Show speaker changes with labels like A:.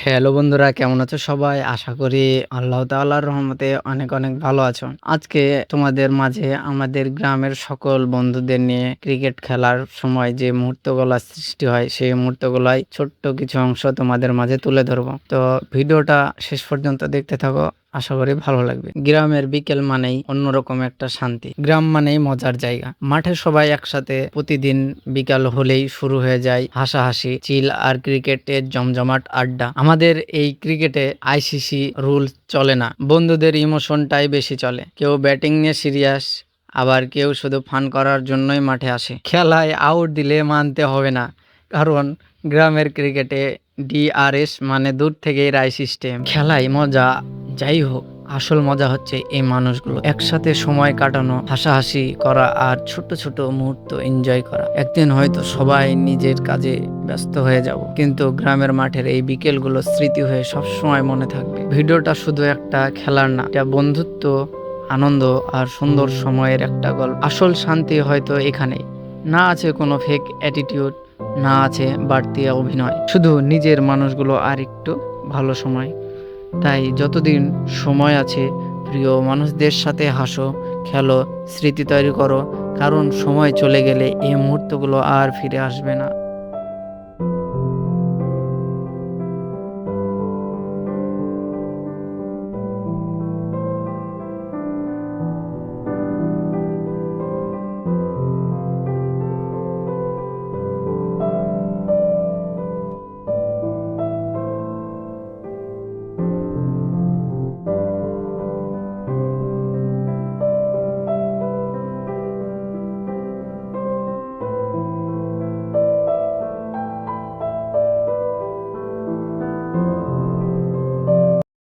A: Hello বন্ধুরা, কেমন আছো সবাই? আশা করি আল্লাহ তাআলার রহমতে অনেক অনেক ভালো আছো। আজকে তোমাদের মাঝে আমাদের গ্রামের সকল বন্ধুদের নিয়ে ক্রিকেট খেলার সময় যে মুহূর্তগুলো সৃষ্টি হয় সেই মুহূর্তগুলাই ছোট্ট কিছু অংশ তোমাদের মাঝে তুলে ধরবো। তো ভিডিওটা শেষ পর্যন্ত দেখতে থাকো, আশা করি ভালো লাগবে। গ্রামের বিকেল মানেই অন্যরকম একটা শান্তি। গ্রাম মানেই মজার জায়গা। মাঠে সবাই একসাথে, প্রতিদিন বিকাল হলেই শুরু হয়ে যায় হাসাহাসি, চিল আর ক্রিকেটের জমজমাট আড্ডা। আমাদের এই ক্রিকেটে আইসিসি রুল চলে না, বন্ধুদের ইমোশনটাই বেশি চলে। কেউ ব্যাটিং নিয়ে সিরিয়াস, আবার কেউ শুধু ফান করার জন্যই মাঠে আসে। খেলায় আউট দিলে মানতে হবে না, কারণ গ্রামের ক্রিকেটে ডিআরএস মানে দূর থেকেই রায় সিস্টেম। খেলায় মজা যাই হোক, আসল মজা হচ্ছে এই মানুষগুলো একসাথে সময় কাটানো, হাসাহাসি করা আর ছোট ছোট মুহূর্ত এনজয় করা। একদিন হয়তো সবাই নিজের কাজে ব্যস্ত হয়ে যাব, কিন্তু গ্রামের মাঠের এই বিকেলগুলো স্মৃতি হয়ে সবসময় মনে থাকবে। ভিডিওটা শুধু একটা খেলার না, এটা বন্ধুত্ব, আনন্দ আর সুন্দর সময়ের একটা গল্প। আসল শান্তি হয়তো এখানেই। না আছে কোনো ফেক অ্যাটিটিউড, না আছে বাড়তি অভিনয়, শুধু নিজের মানুষগুলো আর একটু ভালো সময়। তাই যতদিন সময় আছে, প্রিয় মানুষদের সাথে হাসো, খেলো, স্মৃতি তৈরি করো, কারণ সময় চলে গেলে এই মুহূর্তগুলো আর ফিরে আসবে না।